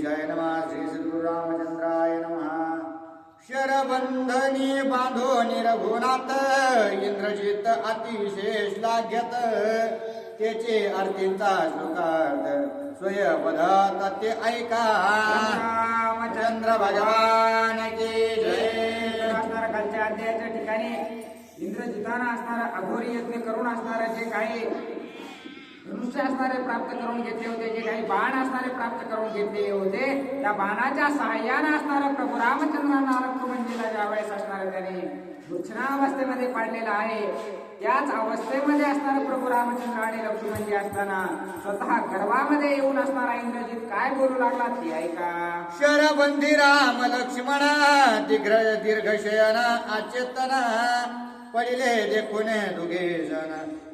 श्रीशाय नमः. श्री सद्गुरु रामचंद्राय नमः. शरबंधनी बांधोनी रघुनाथ इंद्रजित अतिविशेष लाग्यत त्याचे अर्थींचा श्लोकार्थ स्वयंपदात ते ऐका. रामचंद्र भगवान की जय. खालच्या अध्यायाच्या ठिकाणी इंद्रजिताना असणारा अघोरी यज्ञ करून असणारा जे काही धनुष्य असणारे प्राप्त करून घेतले होते, जे काही बाण असणारे प्राप्त करून घेतलेले होते, त्या बाणाच्या सहाय्याने असणारा प्रभू रामचंद्रांना लक्ष्मणजीला ज्या वेळेस असणारा त्याने मूर्छनावस्थेमध्ये पाडलेला आहे, त्याच अवस्थेमध्ये असणारा प्रभू रामचंद्र आणि लक्ष्मणजी असताना स्वतः गर्भामध्ये येऊन असणारा इंद्रजित काय बोलू लागला ते ऐका. शरबंधी राम लक्ष्मण दीर्घ शयन अचेतना पडिले देखून दुगे जण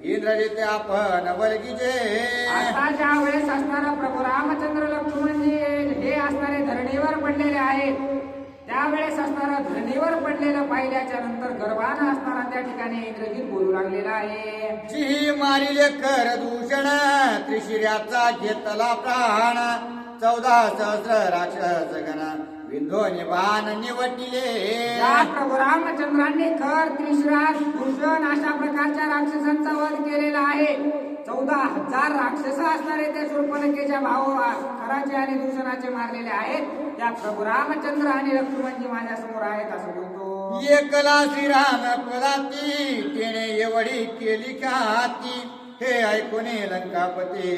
इंद्रजित आपण वलगीचे. आता ज्या वेळेस असणारा प्रभू रामचंद्र लक्ष्मणजी हे असणारे धरणीवर पडलेले आहेत, त्यावेळेस असणारा धरणीवर पडलेलं पाहिल्याच्या नंतर गर्भानं असणारा त्या ठिकाणी इंद्रजित बोलू लागलेला आहे. जी मारिले कर दूषण त्रिशिर्याचा घेतला प्राण 14 सहस्र राक्षस गण विंधोनी बाण निवटिले. या प्रभू रामचंद्रांनी खर त्रिशिरात भूषण अशा प्रकारच्या राक्षसांचा वध केलेला आहे. 14,000 राक्षस असणारे त्या शूर्पणखेच्या भाऊ खराचे आणि दूषणाचे मारलेले आहेत. त्या प्रभू रामचंद्र आणि लक्ष्मणजी माझ्या समोर आहेत असं बोलतो. एकला श्रीराम पदाती तेने एवढी केली ख्याती हे ऐकून लंकापती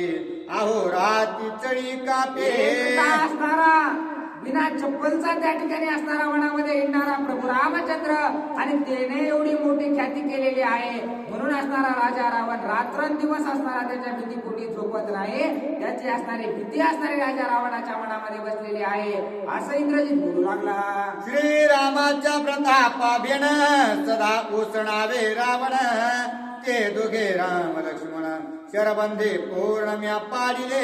आहो राती चळी कापे. असणारा बिना चप्पलचा त्या ठिकाणी असणारा वनामध्ये येणारा प्रभू रामचंद्र आणि त्याने एवढी मोठी ख्याती केलेली आहे म्हणून असणारा राजा रावण रात्रंदिवस असणारा त्याच्या भीतीपोटी झोपत नाही. त्याची असणारी भीती असणारी राजा रावणाच्या मनामध्ये बसलेली आहे असं इंद्रजित बोलू लागला. श्रीरामाच्या प्रतापाभ्यन सदा उसणावे रावण ते दोघे राम लक्ष्मण शरबंधी पूर्ण म्या पाडिले.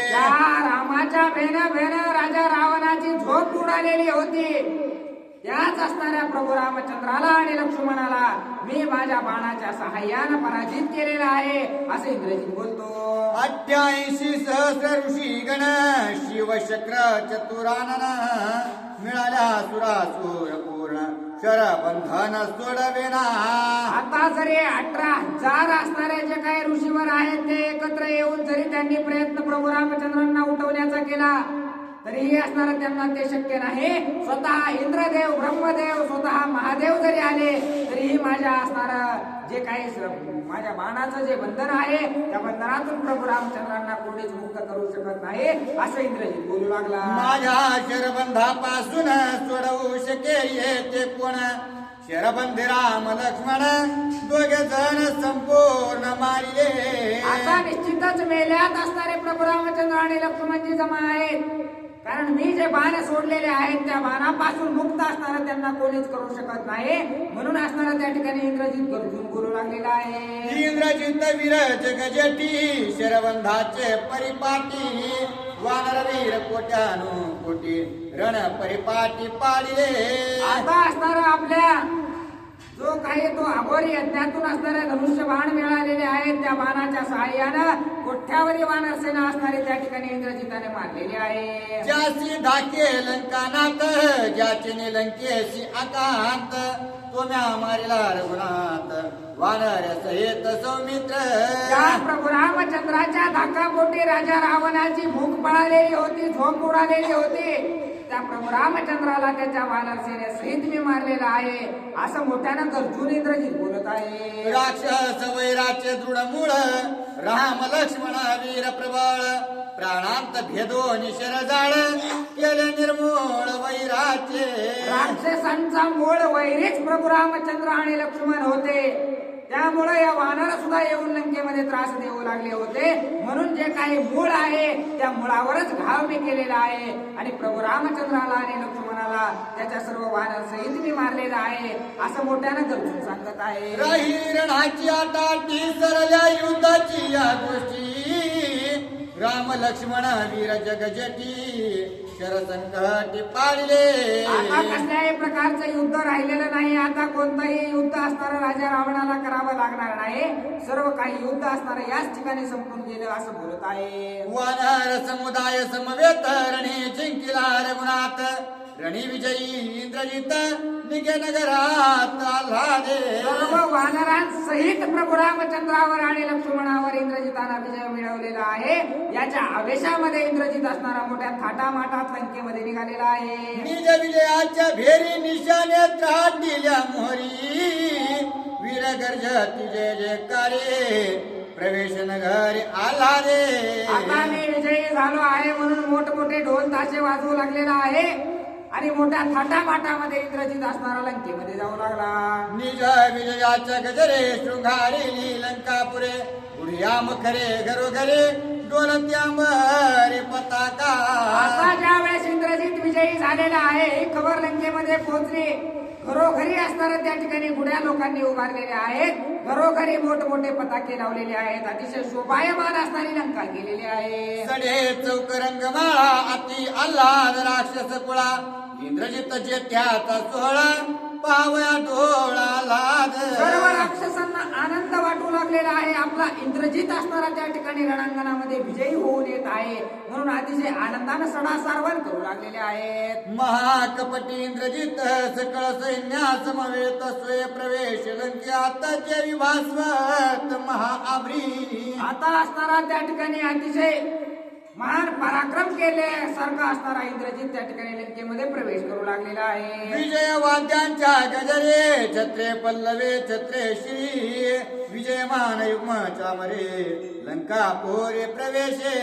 त्या रामाच्या भेन राजा रावणाची झोप उडालेली होती, त्याच असणाऱ्या प्रभू रामचंद्राला आणि लक्ष्मणाला मी माझ्या बाणाच्या सहाय्याने पराजित केलेला आहे असं इंद्रजित बोलतो. 88 सहस्र ऋषी गण शिवशक्र चतुरानन मिळाल्या सुरासुर पूर्ण शरबंधन सोडवेना. आता जरी 18,000 असणारे जे काही ऋषीवर आहेत ते एकत्र येऊन जरी त्यांनी प्रयत्न प्रभू रामचंद्रांना उठवण्याचा केला तरीही असणारा त्यांना ते शक्य नाही. स्वतः इंद्रदेव ब्रह्मदेव स्वतः महादेव जरी आले तरीही माझ्या असणारं जे काही माझ्या बाणाचं जे बंधन आहे त्या बंधनातून प्रभू रामचंद्रांना कोणीच मुक्त करू शकत नाही असं इंद्रजित बोलू लागला. माझ्या शरबंधापासून सोडवू शकेल ते कोण शरबंधी राम लक्ष्मण दोघे जण संपूर्ण मारिले. आता निश्चितच मेल्यात असणारे प्रभू रामचंद्र आणि लक्ष्मणजी जमा आहेत, कारण मी जे बाण सोडलेले आहेत त्या बाणापासून मुक्त असणारा त्यांना कोणीच करू शकत नाही म्हणून असणारा त्या ठिकाणी इंद्रजित गरजून बोलू लागलेला आहे. इंद्रजित विरज गजटी शरबंधाचे परिपाटी वानर वीर कोट्यानु कोटी रण परिपाटी पाडिले. आता असणारा आपल्या जो काही तो अघोरी यज्ञातून असणारे धनुष्य बाण मिळालेले आहेत त्या बाणाच्या सहाय्यानं कोठ्यावरी वानर सेना असणारी त्या ठिकाणी इंद्रजिताने मारलेली आहे. ज्याची धाके लंकानाथ ज्याचे लंकेशी आकांत तुम्या मारिला रघुनाथ वानर सहित सौमित्र. त्या प्रभू रामचंद्राच्या धाकापोटी राजा रावणाची भूक पळालेली होती, झोप उडालेली होती. त्या प्रभू रामचंद्राला त्याच्या वानर सेनेसहित मी मारलेला आहे असं मोठ्यानं गर्जून इंद्रजित बोलत आहे. राक्षस वैराचे दृढ मूळ राम लक्ष्मण वीर प्रबळ प्राणांत भेदो निशर जाळ केले निर्मूळ वैराचे. राक्षसांचा मूळ वैरीच प्रभू रामचंद्र आणि लक्ष्मण होते, त्यामुळे या वानर सुद्धा येऊन लंकेमध्ये त्रास देऊ लागले होते म्हणून जे काही मूळ आहे त्या मुळावरच घाव मी केलेला आहे आणि प्रभू रामचंद्राला आणि लक्ष्मणाला त्याच्या सर्व वानर सहित मी मारलेला आहे असं मोठ्यानं गरजून सांगत आहे. रणाची आटाटी सरल्या युद्धाची या गोष्टी राम लक्ष्मण वीर जगजटी शरसंकटी पाडले. आता कसल्याही प्रकारचं युद्ध राहिलेलं नाही. आता कोणतंही युद्ध असणारं राजा रावणाला करावं लागणार नाही. सर्व काही युद्ध असणारं याच ठिकाणी संपून गेलं असं बोलत आहे. वानर समुदाय समवेत रणे जिंक घात रणी विजयी इंद्रजित निघे नगरात आल्हादे. सर्व वानरांसहित प्रभू रामचंद्रावर आणि लक्ष्मणावर इंद्रजितानं विजय मिळवलेला आहे. याच्या आवेशामध्ये इंद्रजित असणारा मोठ्या थाटामाटात लंकेमध्ये निघालेला आहे. निज विजयाच्या भेरी निशाने त्राट दिल्या मोहरी वीर गर्जती जय जयकारे प्रवेश नगर आला रे. आता मी विजयी झालो आहे म्हणून मोठमोठे ढोल ताशे वाजवू लागलेला आहे आणि मोठ्या थाटामाटामध्ये इंद्रजित असणारा लंकेमध्ये जाऊ लागला. निज विजयाच्या गजरे शृंगारी लंकापुरे उडिया मखरे घरोघरे डोलत्यांबरे पताका. आता ज्या वेळेस इंद्रजित विजयी झालेला आहे ही खबर लंकेमध्ये पोहोचली. घरोघरी असणाऱ्या त्या ठिकाणी गुड्या लोकांनी उभारलेले आहेत. घरोघरी मोठमोठे पताके लावलेले आहेत. अतिशय शोभायमान असणारी लंका गेलेली आहे. सडे चौक रंगमाळा अति आल्हाद राक्षस कुळा इंद्रजित जेत्याचा सोहळा पावया डोळा लाद. सर्व राक्षसांना आनंद वाटू लागलेला आहे. आपला इंद्रजित असणारा त्या ठिकाणी रणांगणामध्ये विजयी होऊन येत आहे म्हणून अतिशय आनंदानं सडा सारवण करू लागलेले आहेत. महाकपटी इंद्रजित सकळ सैन्यास समवेत स्वय प्रवेश लंक्यात जे विभास्वत महाआभ्री. आता असणारा त्या ठिकाणी अतिशय महान पराक्रम केल्यासारखा असणारा इंद्रजित त्या ठिकाणी लंकेमध्ये प्रवेश करू लागलेला आहे. विजय वाद्यांच्या गजरे छत्रे पल्लवे छत्रे श्री विजयमान युग्म चामरे लंका पोरे प्रवेशे.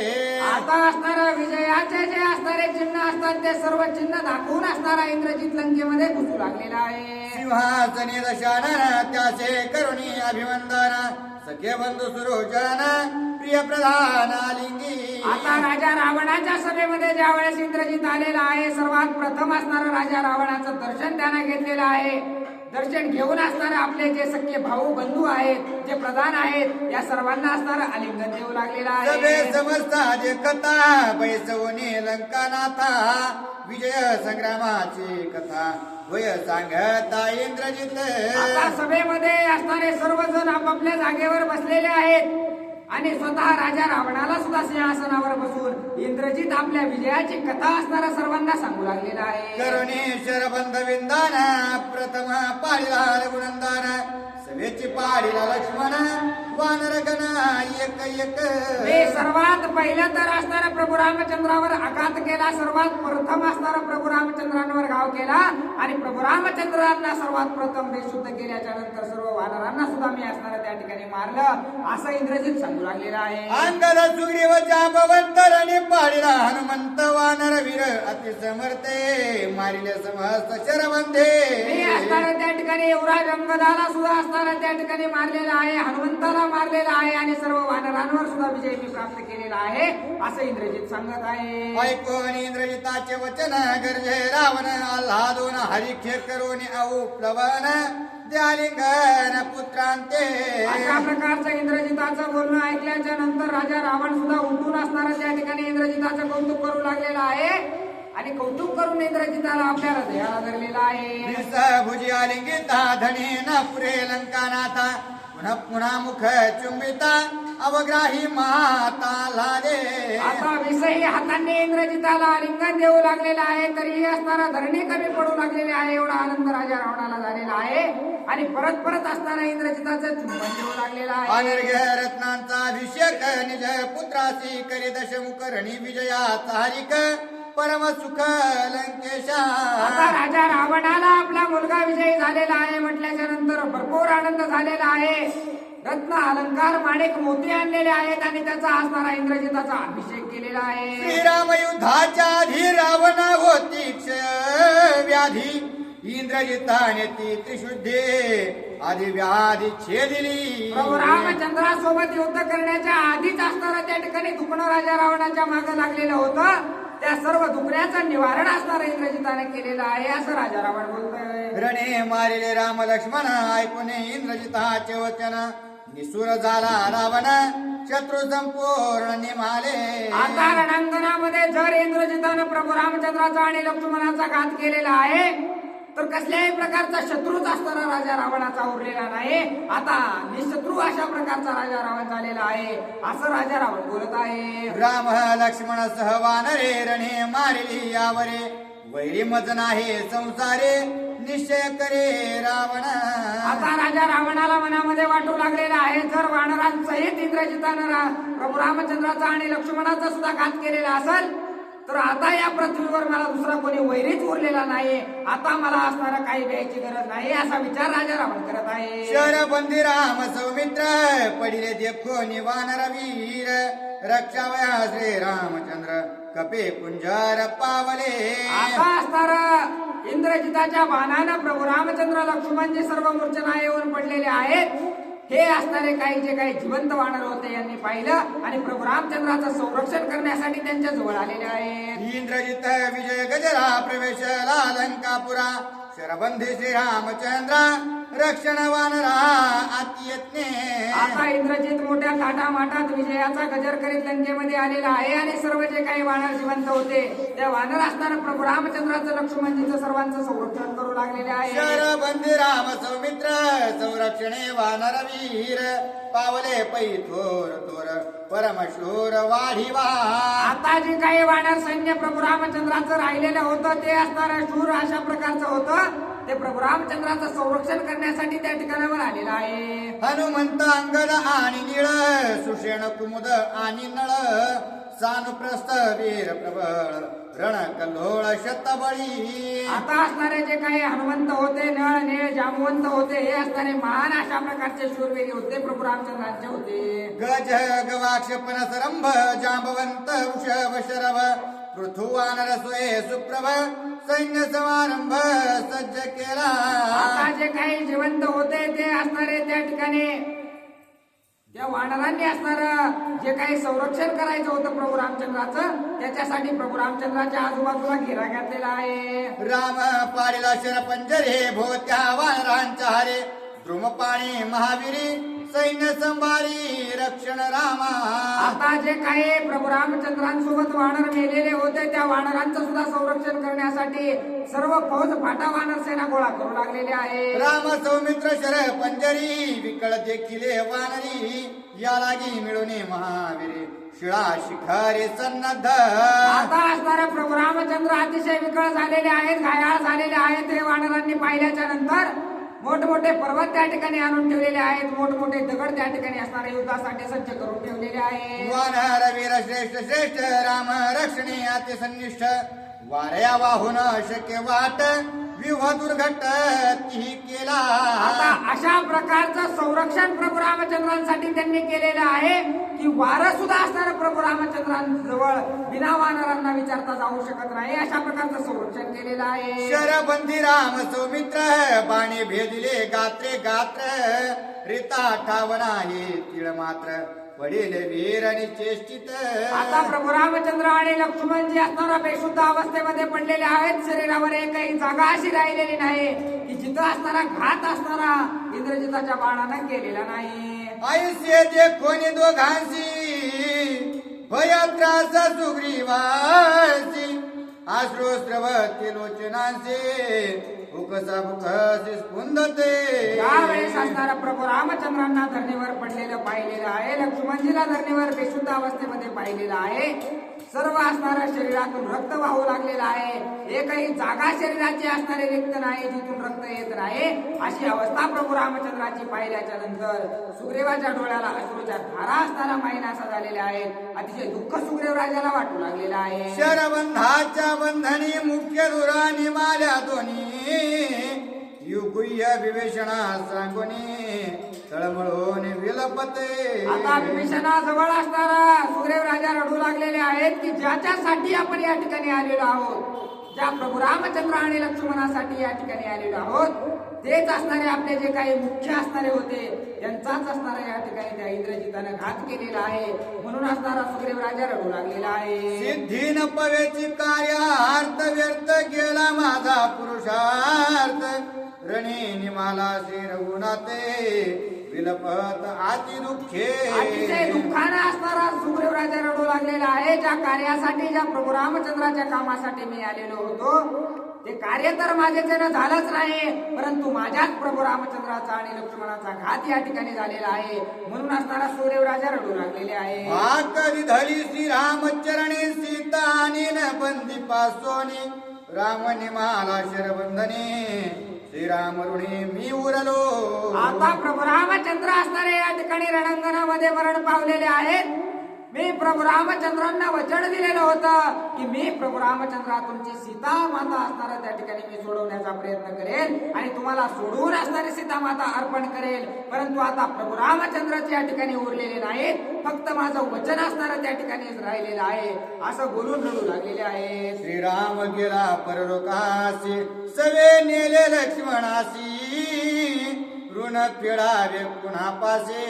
आता असणारा विजयाचे जे असणारे चिन्ह असतात ते सर्व चिन्ह दाखवून असणारा इंद्रजित लंकेमध्ये घुसू लागलेला आहे. सिंहासने दशानन त्याचे करुणी अभिवंदन सखे बंधू सुरोचन प्रिय प्रधान लिंगी. आता राजा रावणाच्या सभेमध्ये ज्या वेळेस इंद्रजित आलेला आहे सर्वात प्रथम असणारा राजा रावणाचं दर्शन त्यानं घेतलेलं आहे. दर्शन घेऊन असणारे आपले जे सख्खे भाऊ बंधू आहेत जे प्रधान आहेत या सर्वांना असणारं आलिंगन देऊ लागलेला सभे आहे. समजता जे कथा बैसवणे लंकानाथा विजय संग्रामाची कथा होय सांगता इंद्रजित. आता सभेमध्ये असणारे सर्वजण आपापल्या जागेवर बसलेले आहेत आणि स्वतः राजा रावणाला सुद्धा सिंहासनावर बसून इंद्रजित आपल्या विजयाची कथा असणारा सर्वांना सांगू लागलेला आहे. करुणेश्वर बंध विंदान प्रथम पाडीला रघुनंदन सभेची पाडीला लक्ष्मण वानरगण एक एक. हे सर्वात पहिलं तर असणारा प्रभू रामचंद्रावर आघात केला. सर्वात प्रथम असणारा प्रभू रामचंद्रांवर घाव केला आणि प्रभू रामचंद्रांना सर्वात प्रथम बेशुद्ध केल्याच्या नंतर सर्व वानरांना सुद्धा मी असणारा त्या ठिकाणी मारलं असं इंद्रजित सांगू लागलेला आहे. अंगद सुग्रीव जांबवंत रणी पाडीला हनुमंत वानर वीर अति समर्थे मारिले समस्त शरबंधे. मी असणारा त्या ठिकाणी युवराज अंगदाला सुद्धा असणारा त्या ठिकाणी मारलेला आहे. हनुमंताला मारलेला आहे आणि सर्व वानरांवर सुद्धा विजय मी प्राप्त केलेला आहे असं इंद्रजित सांगत आहे. ऐकून इंद्रजिताचे वचन गरजे रावण आल्हादून हरिखे करून औप्लवन द्यालिंगन पुत्रांते. अशा प्रकारचं इंद्रजिताचं बोलणं ऐकल्याच्या नंतर राजा रावण सुद्धा उठून असणारा त्या ठिकाणी इंद्रजिताचं कौतुक करू लागलेलं आहे आणि कौतुक करून इंद्रजिताला आपल्या हृदयाला धरलेला आहे. भुजी आलिंगिता धनी न पुरे लंकानाथा पुन्हा पुन्हा मुख चुंबिता अवग्राही माता लादे. आता विषयी हातांनी इंद्रजिताला आलिंगन देऊ लागलेला आहे तरीही असणारा धरणी कमी पडू लागलेली आहे. एवढा आनंद राजा रावणाला झालेला आहे आणि परत परत असणारा इंद्रजिताचं चुंबन देऊ लागलेला आहे. अनर्घ्य रत्नांचा अभिषेक निज पुत्रासी करी दशमुख रणी विजयाचा हरिक परम सुख लंकेशा. आता राजा रावणाला आपला मुलगा विजयी झालेला आहे म्हटल्याच्या नंतर भरपूर आनंद झालेला आहे. रत्न अलंकार माणिक मोती आणलेले आहेत आणि त्याचा असणारा इंद्रजिताचा अभिषेक केलेला आहे. श्रीराम युद्धाच्या आधी रावण होती क्षय व्याधी इंद्रजिताने ती त्रिशुद्धी आधी व्याधी छेदिली. प्रभू रामचंद्रासोबत युद्ध करण्याच्या आधीच असणारा त्या ठिकाणी दुखणं राजा रावणाच्या मागे लागलेलं होतं. त्या सर्व दुखण्याचं निवारण असणारं इंद्रजिताने केलेलं आहे असं राजा रावण बोलतोय. रणे मारिले राम लक्ष्मण ऐकून इंद्रजिताचे वचन निसूर झाला रावण शत्रू संपूर्ण निमाले. आता रणांगणामध्ये जर इंद्रजितानं प्रभू रामचंद्राचा आणि लक्ष्मणाचा घात केलेला आहे तर कसल्याही प्रकारचा शत्रूच असणारा राजा रावणाचा उरलेला नाही. आता निशत्रू अशा प्रकारचा राजा रावण झालेला आहे असं राजा रावण बोलत आहे. राम लक्ष्मण सह वानरे रणे मारिली यावरे वैरी मज नाही संसारे निश्चय करे रावण. आता राजा रावणाला मनामध्ये वाटू लागलेला आहे, जर वानरांसहित इंद्रजितानं प्रभू रामचंद्राचा आणि लक्ष्मणाचा सुद्धा घात केलेला असेल तर आता या पृथ्वीवर मला दुसरा कोणी वैरीच उरलेला नाही, आता मला असणारा काही द्यायची गरज नाही, असा विचार राजा रावण करत आहे. शरबंदी राम सौमित्र पडिले देखो निवानर वीर रक्षावया श्री रामचंद्र कपे कुंजार पावले. आता असणार इंद्रजिताच्या बाणानं प्रभू रामचंद्र लक्ष्मणजी सर्व मूर्छना येऊन पडलेले आहेत. हे असणारे काही जे काही जिवंत वानर होते यांनी पाहिलं आणि प्रभू रामचंद्राचं संरक्षण करण्यासाठी त्यांच्या जवळ आलेले आहेत. इंद्रजित विजय गजरा प्रवेश लंकापुरा शरबंदी श्री रामचंद्र रक्षण वानरा अति यत्ने. आता इंद्रजित मोठ्या थाटामाटात विजयाचा गजर करीत लंकेमध्ये आलेला आहे आणि सर्व जे काही वानर जिवंत होते त्या वानर असताना प्रभू रामचंद्राचं लक्ष्मणजीचं सर्वांचं संरक्षण करू लागलेले आहे. शरबंदी राम सौमित्र संरक्षणे वानर वीर पावले पै थोर थोर परमशूर वाढीवा. आता जे काही वानर सैन्य प्रभू रामचंद्राचं राहिलेलं होतं ते असणारं शूर अशा प्रकारचं होतं, ते प्रभू रामचंद्राचं संरक्षण करण्यासाठी त्या ठिकाणावर आलेलं आहे. हनुमंत अंगद आणि निळ सुषेण कुमुद आणि नळ सानुप्रस्थ वीर प्रबळ रण कल्लोळ शतबळी. आता असणारे जे काही हनुमंत होते, नळ निळ जामवंत होते, हे असणारे महान अशा प्रकारचे शूरवीर होते, प्रभू रामचंद्रांचे होते. गज गवाक्ष पनसरंभ जांबवंत वृषभ शरभ पृथुवानर सोये सुप्रभ सैन्य समारंभ सज्ज केला. आता जे काही जिवंत होते ते असणारे त्या ठिकाणी त्या वानरांनी असणार जे काही संरक्षण करायचं होतं प्रभू रामचंद्राचं, त्याच्यासाठी प्रभू रामचंद्राच्या आजूबाजूला घेरा घातलेला आहे. राम पारिला शरपंजरे भोवत्या वानरांच्या हारे द्रुमपाणी महावीरी सैन्य संभारी रक्षण रामा. आता जे काही प्रभू रामचंद्रांसोबत वानर मेलेले होते त्या वानरांचं सुद्धा संरक्षण करण्यासाठी सर्व फौज फाटा वानर सेना गोळा करू लागलेले आहे. राम सौमित्र शर पंजरी विकळ देखिले वानरी या लागी मिळून महावीरी शिळा शिखरे सन्नद्ध. आता असणारे प्रभू रामचंद्र अतिशय विकळ झालेले आहेत, घायाळ झालेले आहेत. हे वानरांनी पाहिल्याच्या नंतर मोठमोठे पर्वत त्या ठिकाणी आणून ठेवलेले आहेत, मोठमोठे दगड त्या ठिकाणी असणारे युद्धासाठी सज्ज करून ठेवलेले आहेत. वानर वीर श्रेष्ठ श्रेष्ठ राम रक्षणे अति सन्निष्ठ वारया वाहून शक्य वाट व्यूह दुर्घट ती केला. आता अशा प्रकारचं संरक्षण प्रभू रामचंद्रांसाठी त्यांनी केलेलं आहे की वारं सुद्धा असणारं प्रभू रामचंद्रांजवळ बिना वानरांना विचारता जाऊ शकत नाही, अशा प्रकारचं संरक्षण केलेलं आहे. शरबंदी राम सौमित्र बाणे भेदिले गात्रे गात्र रिता ठावना हे तिळ मात्र पडेल वीर आणि चेष्टित. आता प्रभू रामचंद्र आणि लक्ष्मणजी असणारा बेशुद्ध अवस्थेमध्ये पडलेले आहेत. शरीरावर एकही जागा अशी राहिलेली नाही की जिथं असणारा घात असणारा इंद्रजिताच्या बाणानं केलेला नाही. आयुष्य देखोनी दोघांशी भयत्रास सुग्रीवासी आश्रोस्त्रवती लोचनांचे उकसा बुकसी स्पुंदते. त्यावेळेस असणारा प्रभू रामचंद्रांना धरणीवर पडलेलं पाहिलेलं आहे, लक्ष्मणजीला धरणीवर बेशुद्ध अवस्थेमध्ये पाहिलेलं आहे. सर्व असणाऱ्या शरीरातून रक्त वाहू लागलेलं आहे, एकही जागा शरीराची असणारे रिक्त नाही जिथून रक्त येत नाही, अशी अवस्था प्रभू रामचंद्राची पाहिल्याच्या नंतर सुग्रीवाच्या डोळ्याला अश्रूच्या धारा असणारा माहीनासा झालेल्या आहेत. अतिशय दुःख सुग्रीव राजाला वाटू लागलेलं आहे. शरबंधाच्या बंधनी मुख्य दुरानी माल्या दोन्ही युगुह्य विवेचना सांगुनी तळमळून विलपते. आता विभीषणा जवळ असणारा सुग्रीव राजा रडू लागलेले आहेत की ज्याच्यासाठी आपण या ठिकाणी आलेलो आहोत, ज्या प्रभू रामचंद्र आणि लक्ष्मणासाठी या ठिकाणी आलेलो आहोत, तेच असणारे आपले जे काही मुख्य असणारे होते त्यांचाच असणारा या ठिकाणी त्या इंद्रजितानं घात केलेला आहे, म्हणून असणारा सुग्रीव राजा रडू लागलेला आहे. सिद्धी न पवेची कार्यार्थ व्यर्थ गेला माझा पुरुषार्थ रणी निमाला श्री रघुनाथे विलपत अति दुःखे. अतिशय दुःखाने असणारा सुग्रीव राजा रडू लागलेला आहे. ज्या कार्यासाठी, ज्या प्रभू रामचंद्राच्या कामासाठी मी आलेलो होतो ते कार्य तर माझ्याच्यानं झालंच नाही, परंतु माझ्याच प्रभू रामचंद्राचा आणि लक्ष्मणाचा घात या ठिकाणी झालेला आहे, म्हणून असणारा सुग्रीव राजा रडू लागलेले आहे. कधी धली श्री रामचरणी सीता आणि न बंदी पासोनी रामने मला शरबंधने श्रीराम ऋणी मी उरलो. आता प्रभू रामचंद्र असणारे या ठिकाणी रणांगणामध्ये मरण पावलेले आहेत. मी प्रभू रामचंद्रांना वचन दिलेलं होतं की मी प्रभू रामचंद्रा तुमची सीता माता असणारा त्या ठिकाणी मी सोडवण्याचा प्रयत्न करेल आणि तुम्हाला सोडवून असणारी सीता माता अर्पण करेल. परंतु आता प्रभू रामचंद्राचे या ठिकाणी उरलेले नाहीत, फक्त माझं वचन असणारं त्या ठिकाणी राहिलेलं आहे असं बोलून रडू लागलेले आहे. श्रीराम गेला परलोकासी सवे नेले लक्ष्मणासी ऋण फेडावे पुन्हा पासे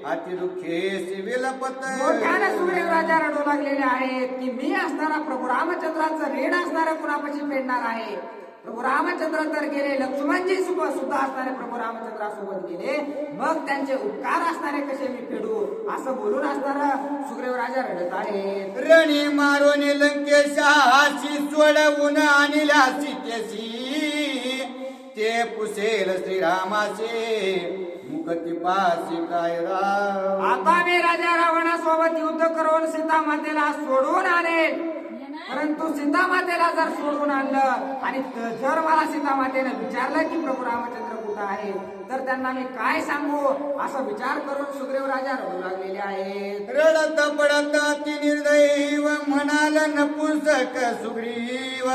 अति दुःखेसी विलपत. मोठ्याने सुग्रीव राजा रडू लागलेले आहेत की मी असणारा प्रभू रामचंद्राचं ऋण असणारा कुणापाशी फेडणार आहे. प्रभू रामचंद्र तर गेले, लक्ष्मणजी सुद्धा असणारे प्रभू रामचंद्रासोबत गेले, मग त्यांचे उपकार असणारे कसे मी फेडू असं बोलून असणारा सुग्रीव राजा रडत आहे. रणी मारून लंकेशाची सोडवून आणल्या सीतेशी ते पुसेल श्रीरामाचे मुखती पासी काय राव. आता मी राजा रावणासोबत युद्ध करून सीता मातेला सोडून आणेल. परंतु सीता मातेला जर सोडून आणलं आणि जर मला सीता मातेने विचारलं की प्रभू रामचंद्र कुठं आहे तर त्यांना मी काय सांगू असा विचार करून सुग्रीव राजा रडू लागलेले आहेत. रडत पडत ती निर्दैव म्हणाल नपुंसक सुग्रीव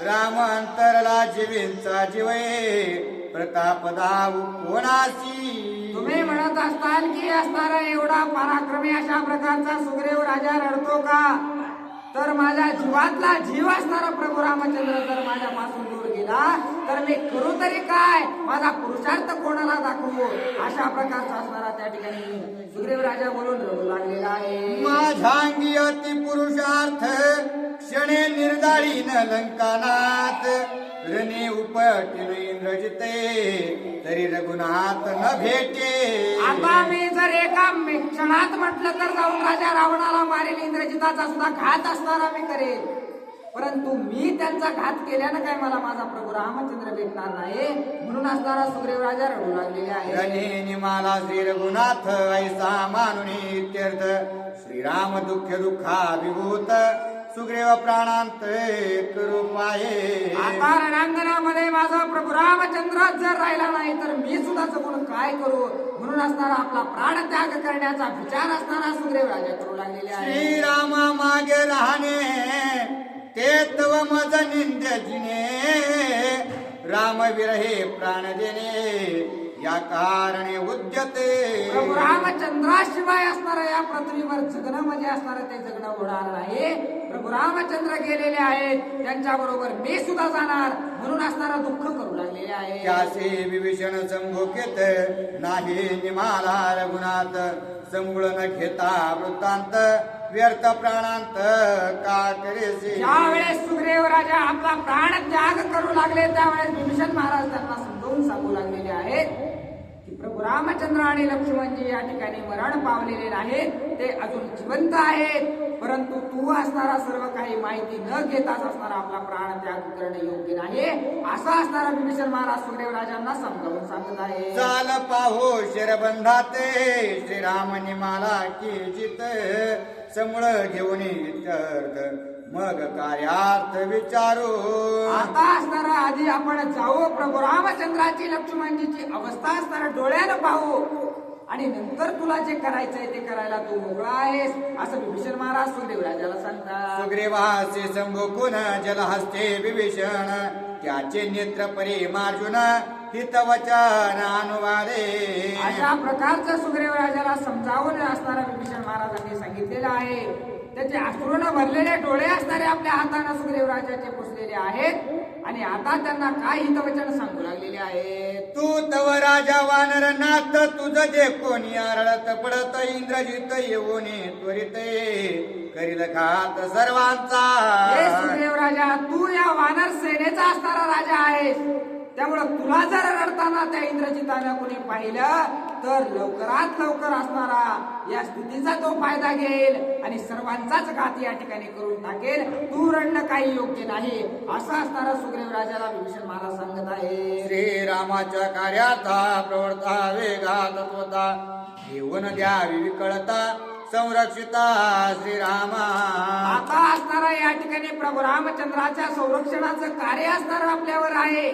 राम अंतरला जीवींचा जीवे प्रताप दाऊ कोणासी. तुम्ही म्हणत असताल की असणारा एवढा पराक्रमी अशा प्रकारचा सुग्रीव राजा रडतो का, तर माझ्या जीवातला जीव असणारा प्रभू रामचंद्र जर माझ्यापासून दूर गेला तर मी करू तरी काय, माझा पुरुषार्थ कोणाला दाखवू अशा प्रकारचा असणारा त्या ठिकाणी सुग्रीव राजा बोलून रडू लागलेला आहे. माझ्या अंगी अति पुरुषार्थ क्षणे निर्दाळीन लंकानाथ रणे उपटीन इंद्रजिते तरी रघुनाथ न भेटे. आता मी जर एका क्षणात म्हटलं तर जाऊन राजा रावणाला मारेल, इंद्रजिताचा सुद्धा घात असणारा मी करेल. परंतु मी त्यांचा घात केल्यानं काय मला माझा प्रभू रामचंद्र भेटणार नाही म्हणून असणारा सुग्रीव राजा रडू लागलेले आहे. रणे निमाला श्री रघुनाथ ऐसा मानुनी इत्यर्थ श्रीराम दुःख दुःखाभिभूत सुग्रीव प्राणांत करू पाये. आता रणांगणामध्ये माझा प्रभू रामचंद्र जर राहिला नाही तर मी सुद्धा जगून काय करू म्हणून असणारा आपला प्राण त्याग करण्याचा विचार असणारा सुग्रीव राजा करू लागलेले आहे. श्रीरामा मागे राहणे ते तव मज निंद्य जिने राम विरहे प्राण देणे या कारणे उद्यते. प्रभू रामचंद्राशिवाय असणारा या पृथ्वीवर जगणं म्हणजे असणारं ते जगणं होणार नाही. प्रभू रामचंद्र गेलेले आहेत, त्यांच्या बरोबर मी सुद्धा जाणार म्हणून असणारा दुःख करू लागलेले आहे. त्यासे विभीषण संभोकेत नाही निमाला रघुनाथ संबळ न घेता वृत्तांत व्यर्थ प्राणांत का करेसे. ज्यावेळेस सुग्रीव राजा आपला प्राण त्याग करू लागले त्यावेळेस विभीषण महाराज त्यांना समजावून सांगू लागलेले आहेत की प्रभू रामचंद्र आणि लक्ष्मणजी या ठिकाणी मरण पावलेले नाहीत, ते अजून जिवंत आहेत. परंतु तू असणारा सर्व काही माहिती न घेताच असणारा आपला प्राण त्याग करणे योग्य नाही असं असणारा विभीषण महाराज सुग्रीव राजांना समजावून सांगत आहे. चाल पाहो शरबंधाते श्रीराम निमाला की जित समूळ घेऊन इत्यर्थ मग कार्यार्थ विचारू. आता असणारा आधी आपण जाऊ प्रभू रामचंद्राची लक्ष्मणजीची अवस्था असणारा डोळ्यानं पाहू आणि नंतर तुला जे करायचंय ते करायला तू मोकळा आहेस असं विभीषण महाराज सुग्रीव राजाला सांगतात. सुग्रीवासे संभोकुन जलहस्ते विभीषण त्याचे नेत्र परिमार्जुन हितवचन अनुवादे. अशा प्रकारचं सुग्रीव राजाला समजावून असणारा विभीषण महाराजांनी सांगितलेलं आहे. त्याचे अश्रूनं भरलेले डोळे असणारे आपल्या हाताने सुग्रीव राजाचे पुसलेले आहेत आणि आता त्यांना काय हितवचन सांगू लागलेले आहे. तू तव राजा वानर नाथ तुझ जे कोणी आरळत पडत इंद्रजित येऊनी त्वरित करील घात सर्वांचा. हे सुग्रीव राजा तू या वानर सेनेचा असणारा राजा आहेस, त्यामुळं तुला जर रडताना त्या इंद्रजितानं कुणी पाहिलं तर लवकरात लवकर असणारा या स्थितीचा तो फायदा घेईल आणि सर्वांचाच घात या ठिकाणी करून टाकेल. तू रडणं काही योग्य नाही असं असणारा सुग्रीव राजाला विभीषण महाराज सांगत आहे. श्रीरामाच्या कार्यार्था प्रवर्ता वेगात होता घेऊन द्यावी विकळता संरक्षिता श्रीरामा. आता असणारा या ठिकाणी प्रभू रामचंद्राच्या संरक्षणाचं कार्य असणार आपल्यावर आहे.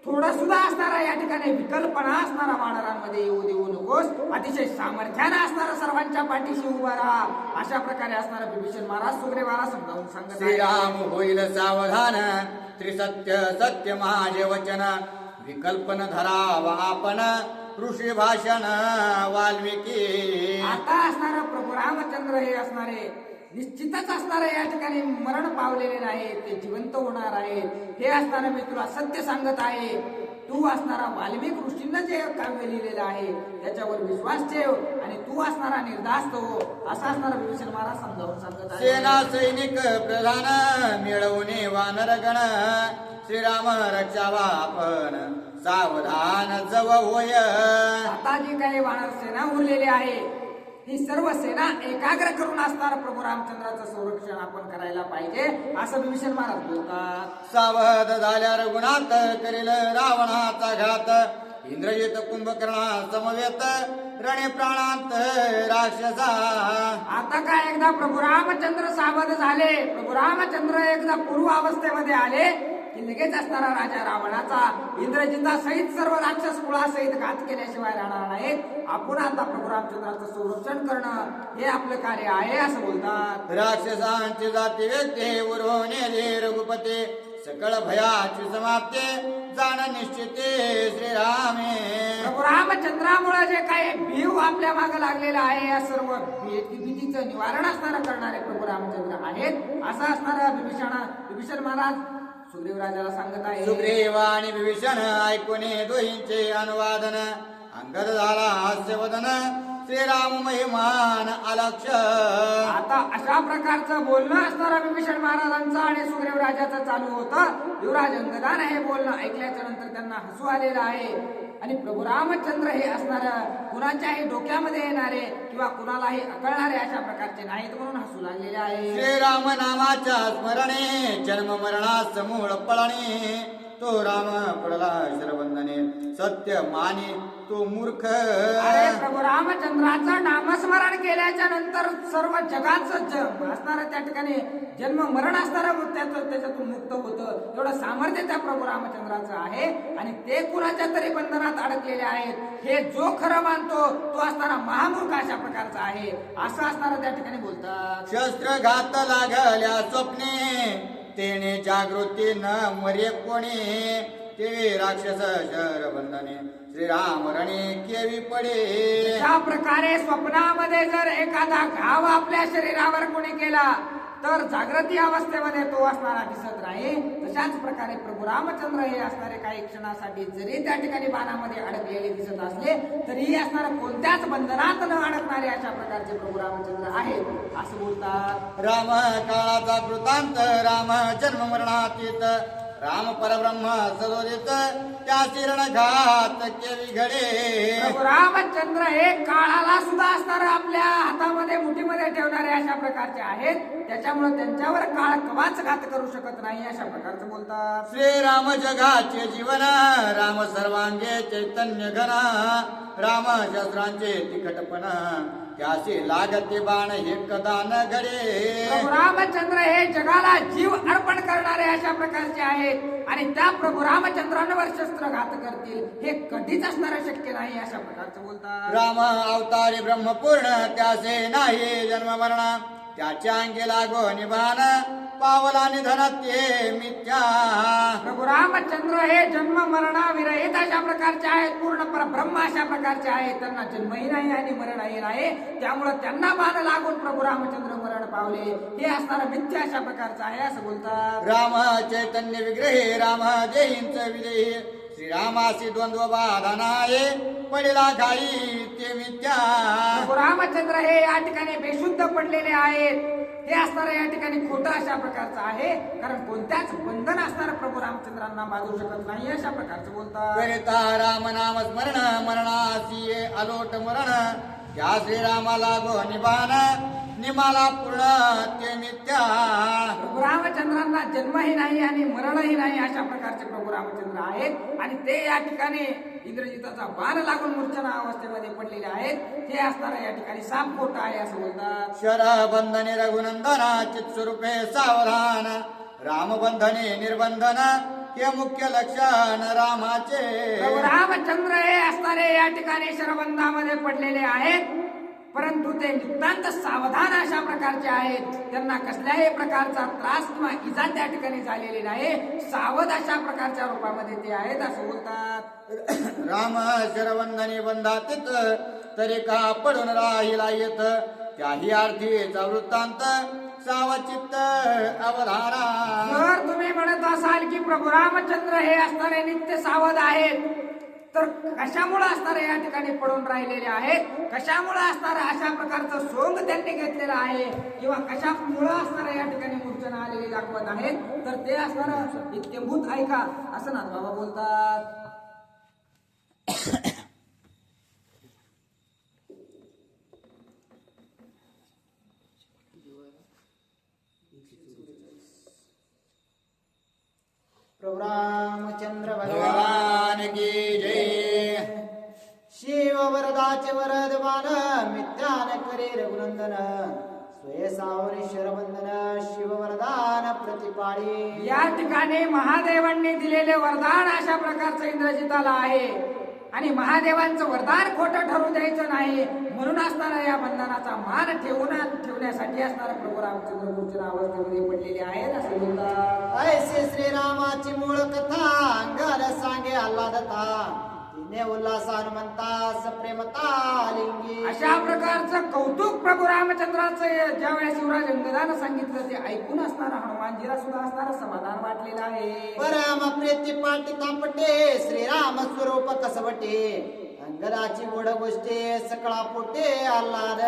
थोडं सुद्धा असणारा या ठिकाणी विकल्पना असणारा वानरांमध्ये येऊ देऊ नकोस. अतिशय सामर्थ्यानं असणारा सर्वांच्या पाठीशी उभा राहा. अशा प्रकारे असणारा विभीषण महाराज सुग्रीवाला समजावून सांगत आहे. श्रीराम होईल सावधान, त्रिसत्य सत्य माझे वचन, विकल्पन धरावा आपण, ऋषी भाषण वाल्मिकी. आता असणारा प्रभू रामचंद्र हे असणारे निश्चितच असणारे या ठिकाणी मरण पावलेले नाहीत, ते जिवंत होणार आहेत. हे असणारा मी तुला सत्य सांगत आहे. तू असणारा वाल्मिक ऋषींना जे काव्य लिहिलेलं आहे त्याच्यावर विश्वास ठेव आणि तू असणारा निर्धास्त हो. असा असणारा विभीषण महाराज समजावून सांगत आहे. सेना सैनिक प्रधान मिळवणे वानरगण, श्रीराम रक्षावा आपण, सावधान जव होय. आता जी काही वानर सेना उरलेली आहे ही सर्व सेना एकाग्र करून असणार प्रभू रामचंद्राचं संरक्षण आपण करायला पाहिजे असं विभीषण महाराज बोलतात. सावध झाल्या रघुनाथ, करेल रावणाचा घात, इंद्रजित कुंभकर्णा समवेत, रणे प्राणांत राक्षसा. आता काय एकदा प्रभू रामचंद्र सावध झाले, प्रभू रामचंद्र एकदा पूर्व अवस्थेमध्ये आले की लगेच असणारा राजा रावणाचा इंद्रजिता सहित सर्व राक्षस कुळासहित घात केल्याशिवाय राहणार नाहीत. आपण आता प्रभू रामचंद्राचं संरक्षण करणं हे आपलं कार्य आहे असं बोलतात. राक्षसांची जाती व्यक्ती उरवणे रघुपती, सकळ भयाची समाप्ती जाण निश्चिते श्रीरामे. प्रभू रामचंद्रामुळे जे काही भीव आपल्या मागे लागलेला आहे या सर्व भीतीचं निवारण असणारं करणारे प्रभू रामचंद्र आहेत असं असणारा विभीषण महाराज सुग्रीव राजाला सांगत आहे. सुग्रीव आणि विभीषण ऐकूने दोहींचे अनुवादन, अंगद झाला हास्यवदन, श्रीराम महिमान अलक्ष. आता अशा प्रकारचं बोलणं असणारा विभीषण महाराजांचं आणि सुग्रीव राजाचं चालू होतं. युवराज अंगदानं हे बोलणं ऐकल्याच्या नंतर त्यांना हसू आलेलं आहे आणि प्रभू रामचंद्र हे असणारं कुणाच्याही डोक्यामध्ये येणारे किंवा कुणालाही अकळणारे अशा प्रकारचे नाहीत म्हणून हसू लागलेले आहे. श्रीराम नामाच्या स्मरणे, जन्म मरणास मूळ पळणे, तो राम पडला शरबंधने, सत्य माने तो मूर्ख. अरे प्रभू रामचंद्राचं नामस्मरण केल्याच्या नंतर सर्व जगाचं असणारं त्या ठिकाणी जन्म मरण असणारं त्याच्यातून मुक्त होतं. एवढं सामर्थ्य त्या प्रभू रामचंद्राचं आहे आणि ते कुणाच्या तरी बंधनात अडकलेले आहेत. हे जो खरं मानतो तो असणारा महामूर्ख अशा प्रकारचा आहे असं असणारं त्या ठिकाणी बोलतात. शस्त्रघात लागल्या स्वप्ने, तेने जागृती न मरे कोणी, ते राक्षस शरबंधने, श्रीराम रणे केवी पडे. अशा प्रकारे स्वप्नामध्ये जर एखादा घाव आपल्या शरीरावर कोणी केला तर जागृती अवस्थेमध्ये तो असणारा दिसत नाही. तशाच प्रकारे प्रभू रामचंद्र हे असणारे काही क्षणासाठी जरी त्या ठिकाणी बाणामध्ये अडकलेले दिसत असले तरीही असणारा कोणत्याच बंधनात न अडकणारे अशा प्रकारचे प्रभू रामचंद्र आहेत असं बोलतात. राम काळाचा वृत्तांत, राम जन्म मरणातीत, राम परब्रह्म सदोदित, त्या शिरण घात केवी घडे. प्रभू रामचंद्र हे काळाला सुद्धा असणार आपल्या हातामध्ये मुठीमध्ये ठेवणारे अशा प्रकारचे आहेत. त्याच्यामुळे त्यांच्यावर काळ कवाच घात करू शकत नाही अशा प्रकारचं बोलतात. श्रीराम जगाचे जीवन, राम सर्वांगे चैतन्य घन, राम शस्त्रांचे तिखटपण, त्याचे लागते बाण हे कदा न घडे. प्रभू रामचंद्र हे जगाला जीव अर्पण करणारे अशा प्रकारचे आहेत आणि त्या प्रभू रामचंद्रांवर शस्त्रघात करतील हे कधीच असणारं शक्य नाही अशा प्रकारचं बोलतात. राम अवतारी ब्रह्मपूर्ण, त्याचे नाही जन्म मरण, त्याच्या अंगी लागो निभान, पावला निधन ते मिथ्या. प्रभू रामचंद्र हे जन्म मरणाविरहित अशा प्रकारचे आहेत, पूर्ण परब्रह्म अशा प्रकारचे आहेत. त्यांना जन्मही नाही आणि मरणही नाही. त्यामुळे त्यांना बाण लागून प्रभू रामचंद्र मरण पावले हे असणारा मिथ्या अशा प्रकारचं आहे असं बोलतात. राम चैतन्य विग्रहे, राम देहींच विदेही, श्रीरामासी द्वंद्व बाधा नाही, पडला घाई ते मिथ्या. प्रभू रामचंद्र हे या ठिकाणी बेशुद्ध पडलेले आहेत. हे असणारं या ठिकाणी खोटं अशा प्रकारचं आहे कारण कोणत्याच बंधन असणारं प्रभू रामचंद्रांना बांधू शकत नाही अशा प्रकारचं बोलतात. करिता राम नाम स्मरण, मरणासी अलोट मरण, त्या श्रीरामाला गो निबान, निमाला पूर्ण ते मिथ्या. प्रभू रामचंद्रांना जन्मही नाही आणि मरणही नाही अशा प्रकारचे प्रभू रामचंद्र आहेत आणि ते या ठिकाणी इंद्रजिताचा बाण लागून मूर्छना अवस्थेमध्ये पडलेले आहेत ते असणारा या ठिकाणी साप खोटा आहे असं बोलतात. शरबंधने रघुनंदना चित स्वरूपे सावधान रामबंधने निर्बंधन हे मुख्य लक्षण रामाचे. प्रभू रामचंद्र हे असणारे या ठिकाणी शरबंधामध्ये पडलेले आहेत, परंतु ते नितांत सावधान अशा प्रकारचे आहेत. त्यांना कसल्याही प्रकारचा त्रास किंवा इजा त्या ठिकाणी झालेली नाही. सावध अशा प्रकारच्या रूपामध्ये ते आहेत असं बोलतात. राम शरबंधने बंधातीत तरी का पडून राहिला येत त्याही अर्थीचा वृत्तांत सावचित्त अवधारा. जर तुम्ही म्हणत असाल की प्रभू रामचंद्र हे असणारे नित्य सावध आहेत, तर कशामुळे असणारे या ठिकाणी पडून राहिलेले आहेत, कशामुळे असणारा अशा प्रकारचं सोंग त्यांनी घेतलेलं आहे किंवा कशामुळे असणारा या ठिकाणी मूर्छना आलेली दाखवत आहेत, तर ते असणारं इत्यंभूत ऐका असं नाथबाबा बोलतात. प्रभु रामचंद्र भगवान की जय. शिव वरदाचे वरदवान मित्यान करे रघुनंदन स्वये सावरी शरबंधन शिव वरदान प्रतिपाळी. या ठिकाणी महादेवांनी दिलेले वरदान अशा प्रकारचं इंद्रजिताला आहे आणि महादेवांचं वरदान खोटं ठरू द्यायचं नाही म्हणून असणारा या बंधनाचा मान ठेवण्यासाठी असणारा प्रभू रामचंद्र मूर्छना अवस्थेमध्ये पडलेले आहेत असं बोलतात. ऐसे श्रीरामाची मूळ कथा अंगाला सांगे आल्हादता तिने उल्हास हनुमंता प्रेमता लिंगी. अशा प्रकारचं कौतुक प्रभू रामचंद्राचं ज्या वेळेस युवराज अंगदानं सांगितलं ते ऐकून असणारा हनुमानजीला सुद्धा असणारं समाधान वाटलेलं आहे. परम प्रीती पाटी तापटे श्रीराम स्वरूप कसवटे अंगदाची गोड गोष्टी सकळा पोटे आल्हाद.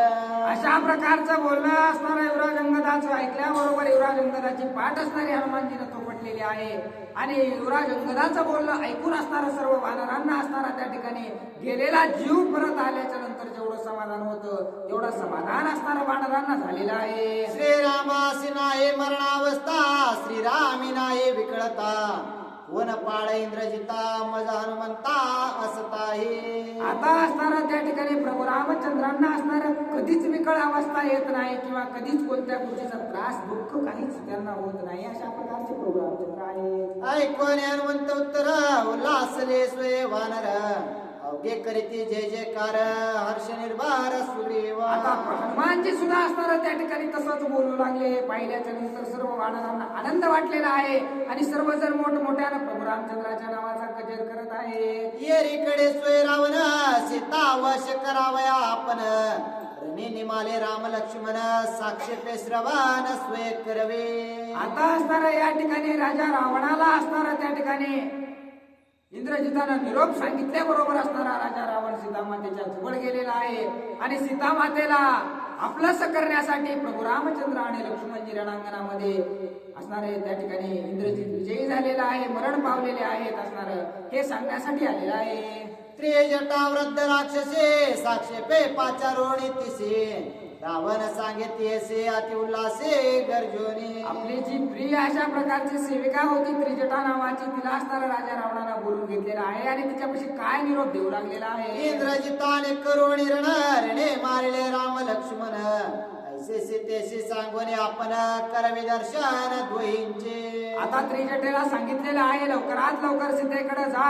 अशा प्रकारचं बोलणं असणारा युवराज अंगदाचं ऐकल्याबरोबर युवराज अंगदाची पाठ असणारी हनुमानजीनं थोपटलेली आहे आणि युवराज अंगदाचं बोलणं ऐकून असणारं सर्व वानरांना असणारा त्या ठिकाणी गेलेला जीव परत आल्याच्या नंतर जेवढं समाधान होतं तेवढं समाधान असणारं वानरांना झालेलं आहे. श्रीरामासी नाही मरणावस्था श्रीरामी नाही विकळता कोण पाळ इंद्रजिता मज हनुमंता असताही. आता असणारा त्या ठिकाणी प्रभू रामचंद्रांना असणारा कधीच विकळ अवस्था येत नाही किंवा कधीच कोणत्या गोष्टीचा त्रास दुःख काहीच त्यांना होत नाही अशा प्रकारचे प्रभू रामचंद्र आहे. ऐकून हनुमंत उत्तर उल्हासले स्वय वानर अवघे करीती जय जयकार हर्ष निर्भार सुग्रीव. आता हनुमानजी सुद्धा असणारा त्या ठिकाणी तसंच बोलू लागले. पाहिल्याच्या नंतर सर्व वानरांना आनंद वाटलेला आहे आणि सर्वजण मोठमोठ्यानं प्रभू रामचंद्राच्या नावाचा गजर करत आहे. येरीकडे स्वय रावण सीता वश करावया आपण रणे निमाले राम लक्ष्मण साक्षेपे श्रवण स्वय करवे. आता असणारा या ठिकाणी राजा रावणाला असणारा त्या ठिकाणी इंद्रजितानं निरोप सांगितल्याबरोबर असणारा राजा रावण सीतामातेच्या जवळ गेलेला आहे आणि सीतामातेला आपलंस करण्यासाठी प्रभू रामचंद्र आणि लक्ष्मणजी रणांगणामध्ये असणारे त्या ठिकाणी इंद्रजित विजयी झालेला आहे, मरण पावलेले आहेत असणार हे सांगण्यासाठी आलेलं आहे. त्रिजटा वृद्ध राक्षसे साक्षेपे पाचारोणी तिसे रावण सांगितले अति उल्हासे गर्जोनी. आपली जी प्रिय अशा प्रकारची सेविका होती त्रिजटा नावाची तिला असणारा राजा रावणाला बोलून घेतलेला आहे आणि तिच्यापाशी काय निरोप देऊ लागलेला आहे. इंद्रजिताने करुणी रणे मारले राम लक्ष्मण ऐसे सीतेशी सांगून आपण करवे दर्शन द्वयींचे. आता त्रिजटेला सांगितलेलं आहे लवकरात लवकर सीतेकडे जा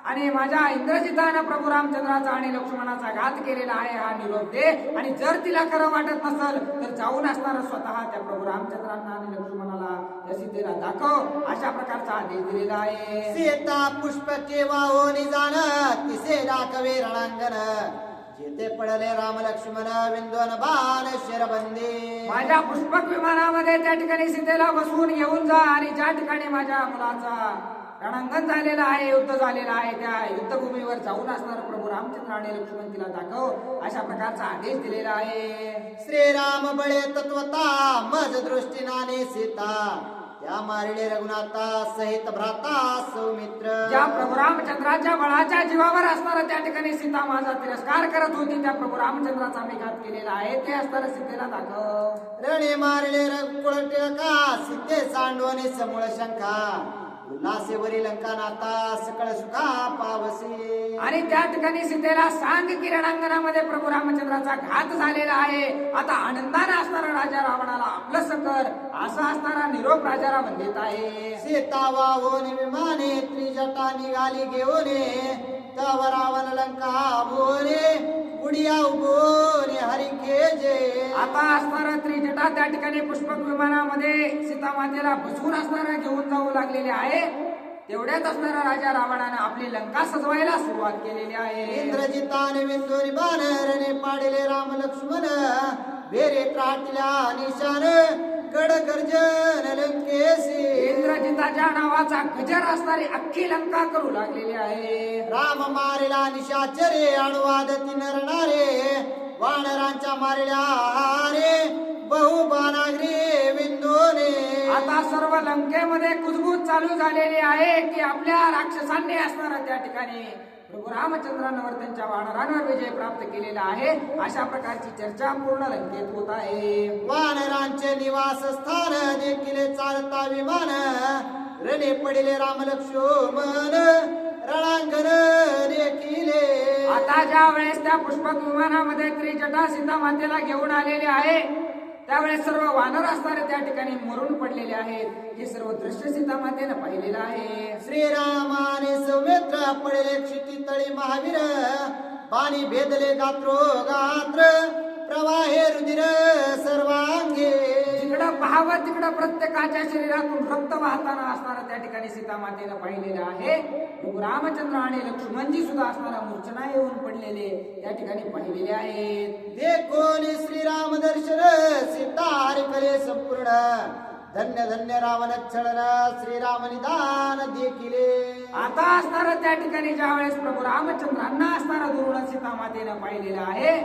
आणि माझ्या इंद्रजितानं प्रभू रामचंद्राचा आणि लक्ष्मणाचा घात केलेला आहे हा निरोप दे आणि जर तिला खरं वाटत नसल तर जाऊन असणार स्वतः त्या प्रभू रामचंद्रांना आणि लक्ष्मणाला त्या सीतेला दाखव अशा प्रकारचा आदेश दिलेला आहे. सीता पुष्पके वाहोनी जाण तिसे दाखवे रणांगण जेथे पडले राम लक्ष्मण विंदोन बाण शरबंदी. माझ्या पुष्पक विमानामध्ये त्या ठिकाणी सीतेला बसवून येऊन जा आणि ज्या ठिकाणी माझ्या मुलाचा रणांगण झालेलं आहे, युद्ध झालेलं आहे, त्या युद्धभूमीवर जाऊन असणार प्रभू रामचंद्र आणि लक्ष्मण तिला दाखव अशा प्रकारचा आदेश दिलेला आहे. श्रीराम बळे तत्वता मज दृष्टीनाने सीता त्या मारिले रघुनाथा सहित भ्राता सौमित्र. ज्या प्रभू रामचंद्राच्या बळाच्या जीवावर असणारा त्या ठिकाणी सीता माझा तिरस्कार करत होती त्या प्रभू रामचंद्राचा मी घात केलेला आहे ते असणारा सीतेला दाखव. रणे मारिले रघुकुळ टिळका सीते सांडवणे समूळ शंका उल्हासेवरी लंका नाता सकळ सुखा पावसे. आणि त्या ठिकाणी सीतेला सांग की रणांगणामध्ये प्रभू रामचंद्राचा घात झालेला आहे, आता आनंदाने असणारा राजा रावणाला आपलं कर असा असणारा निरोप राजा रावण देत आहे. सीता वाहून विमाने त्रिजटा निघाली घेऊन तव रावण लंका बोने गुडिया उभोने हरी खेजे. आता असणारा त्रिजटा त्या ठिकाणी पुष्पक विमानामध्ये सीता मातेला बसवून असणारा घेऊन जाऊ लागलेले आहे. तेवढ्यात असणारा राजा रावणानं आपली लंका सजवायला सुरुवात केलेली आहे. इंद्रजिताने विंदोरी बाणरने पाडले राम लक्ष्मण बेरे त्राटल्या निशान गड गर्जन लंकेसी. इंद्रजिताच्या नावाचा गजर असणारी अख्खी लंका करू लागलेली आहे. राम मारिला निशाचरे अणुवाद नरणारे वानरांच्या मारल्या हारे बहु बाणाग्री विंदोने. आता सर्व लंकेमध्ये कुजबूज चालू झालेली आहे की आपल्या राक्षसांनी असणारा त्या ठिकाणी प्रभू रामचंद्रांवर त्यांच्या वानरांवर विजय प्राप्त केलेला आहे. अशा प्रकारची चर्चा पूर्ण लंकेत होत आहे. वानरांचे निवास स्थान देखील चालता विमान रणे पडिले राम लक्ष्मण रणांगण देखिले. आता ज्या वेळेस त्या पुष्पक विमानामध्ये त्रिजटा सीता मातेला घेऊन आलेले आहे त्यावेळेस सर्व वानर असणारे त्या ठिकाणी मरून पडलेले आहेत. हे सर्व दृश्य सीता मातेनं पाहिलेलं आहे. श्रीरामाने सौमित्र पडले क्षिती तळी महावीर पाणी भेदले गात्रो गात्र प्रवाहे रुधिर सर्वांगे. जिकडं पाहावं तिकडं प्रत्येकाच्या शरीरातून रक्त वाहताना असणारा त्या ठिकाणी सीता मातेनं पाहिलेलं आहे. प्रभू रामचंद्र आणि लक्ष्मणजी सुद्धा असणारा मूर्छना येऊन पडलेले त्या ठिकाणी पाहिलेले आहेत. देखोनी श्रीराम दर्शन सीता हरिकले संपूर्ण धन्य धन्य रावण छळन श्रीराम निदान देखिले. आता असणारा त्या ठिकाणी ज्या वेळेस प्रभू रामचंद्रांना असणारा दुर्गुण सीता मातेनं पाहिलेला आहे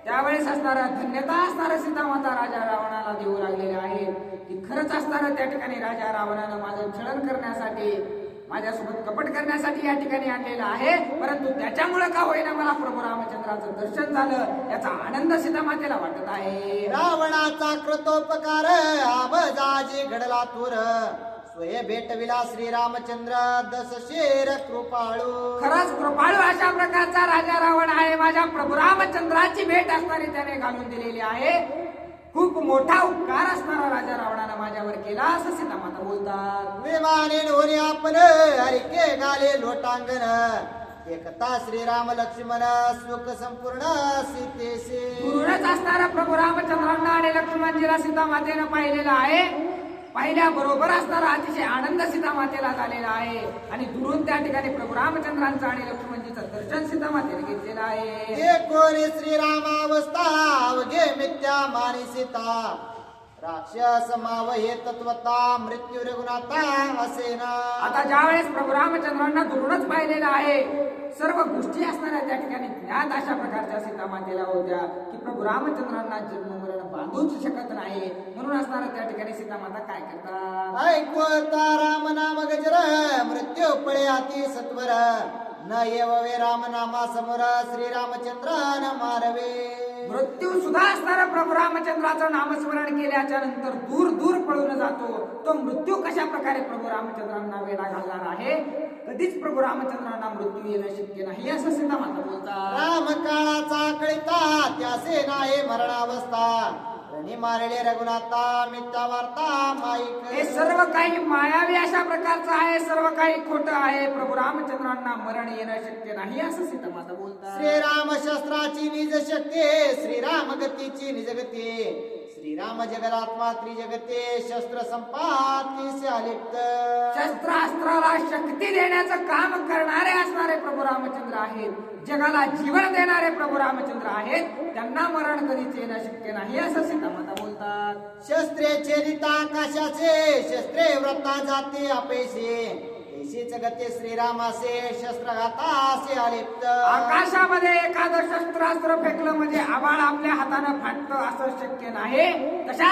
त्यावेळेस असणारा धन्यता असणारा सीता माता राजा रावणाला देऊ लागलेले आहे की खरंच असणारा त्या ठिकाणी राजा रावणानं माझं छळन करण्यासाठी माझ्यासोबत कपट करण्यासाठी या ठिकाणी आणलेलं आहे, परंतु त्याच्यामुळे का होईना मला प्रभू रामचंद्राचं दर्शन झालं याचा आनंद सीता मातेला वाटत आहे. रावणाचा कृतोपकार आबजाजी घडला थोर स्वये भेटविला श्रीरामचंद्र दस शेर कृपाळू. खरंच कृपाळू अशा प्रकारचा राजा रावण आहे. माझ्या प्रभू रामचंद्राची भेट असणारी त्याने घालून दिलेली आहे. खूप मोठा उपकार असणारा राजा रावणानं माझ्यावर केला असं सीता माता बोलतात. विमाने नोनी आपण हरिके गाले लोटांगण एकता श्रीराम लक्ष्मण सुख संपूर्ण सीतेसे. दुरूनच असणारा प्रभू रामचंद्रांना आणि लक्ष्मणजीला सीता मातेनं पाहिलेला आहे. पाहिल्या बरोबर असणारा अतिशय आनंद सीता मातेला झालेला आहे आणि दुरून त्या ठिकाणी प्रभू रामचंद्रांचं आणि लक्ष्मणजीचं दर्शन सीता मातेने घेतलेलं आहे. हे कोणी श्रीरामावस्था अवघे मिथ्या मानी सीता राक्षस माव हे तत्वता मृत्यू रघुनाथा असे ना. आता ज्या वेळेस प्रभू रामचंद्रांना दुरूनच पाहिलेलं आहे सर्व गोष्टी असणाऱ्या त्या ठिकाणी ज्ञात अशा प्रकारच्या सीता मातेला होत्या की प्रभू रामचंद्रांना जन्म मरण बांधूच शकत नाही. म्हणून असणाऱ्या त्या ठिकाणी सीता माता काय करतात. ऐकवता राम नाम गजर मृत्यू पळे अति सत्वर न येववे राम नामा समोर श्रीरामचंद्रान मारवे. मृत्यू सुद्धा असणारा प्रभू रामचंद्राचं नामस्मरण केल्याच्या नंतर दूर दूर पळून जातो. तो मृत्यू कशा प्रकारे प्रभू रामचंद्रांना वेढा घालणार आहे. कधीच प्रभू रामचंद्रांना मृत्यू येणं शक्य नाही असं सीता माता बोलतात. राम काळाचा कळिता त्यासे नाही मरणावस्था रणी मारले रघुनाथा मिथ्या वार्ता माईक. हे सर्व काही मायावी अशा प्रकारचं आहे. सर्व काही खोटं आहे. प्रभू रामचंद्रांना मरण येणं शक्य नाही असं सीता माता बोलतात. श्रीराम शस्त्राची निज शक्ती श्रीराम गतीची निज गती श्रीराम जगदात्मा त्रिजगते शस्त्र संपाती अलिप्त. शस्त्रास्त्राला शक्ती देण्याचं काम करणारे असणारे प्रभू रामचंद्र आहेत. जगाला जीवन देणारे प्रभू रामचंद्र आहेत. त्यांना मरण कधीच येणं शक्य नाही असं सीता माता बोलतात. शस्त्रे चेरिता आकाशाचे शस्त्रे व्रता जाती अपेशे ऐशीच गती श्रीरामासे शस्त्रघातासे अलिप्त. आकाशामध्ये एखादं शस्त्रास्त्र फेकलं म्हणजे आबाळ आपल्या हातानं फाटतं असं शक्य नाही. तशा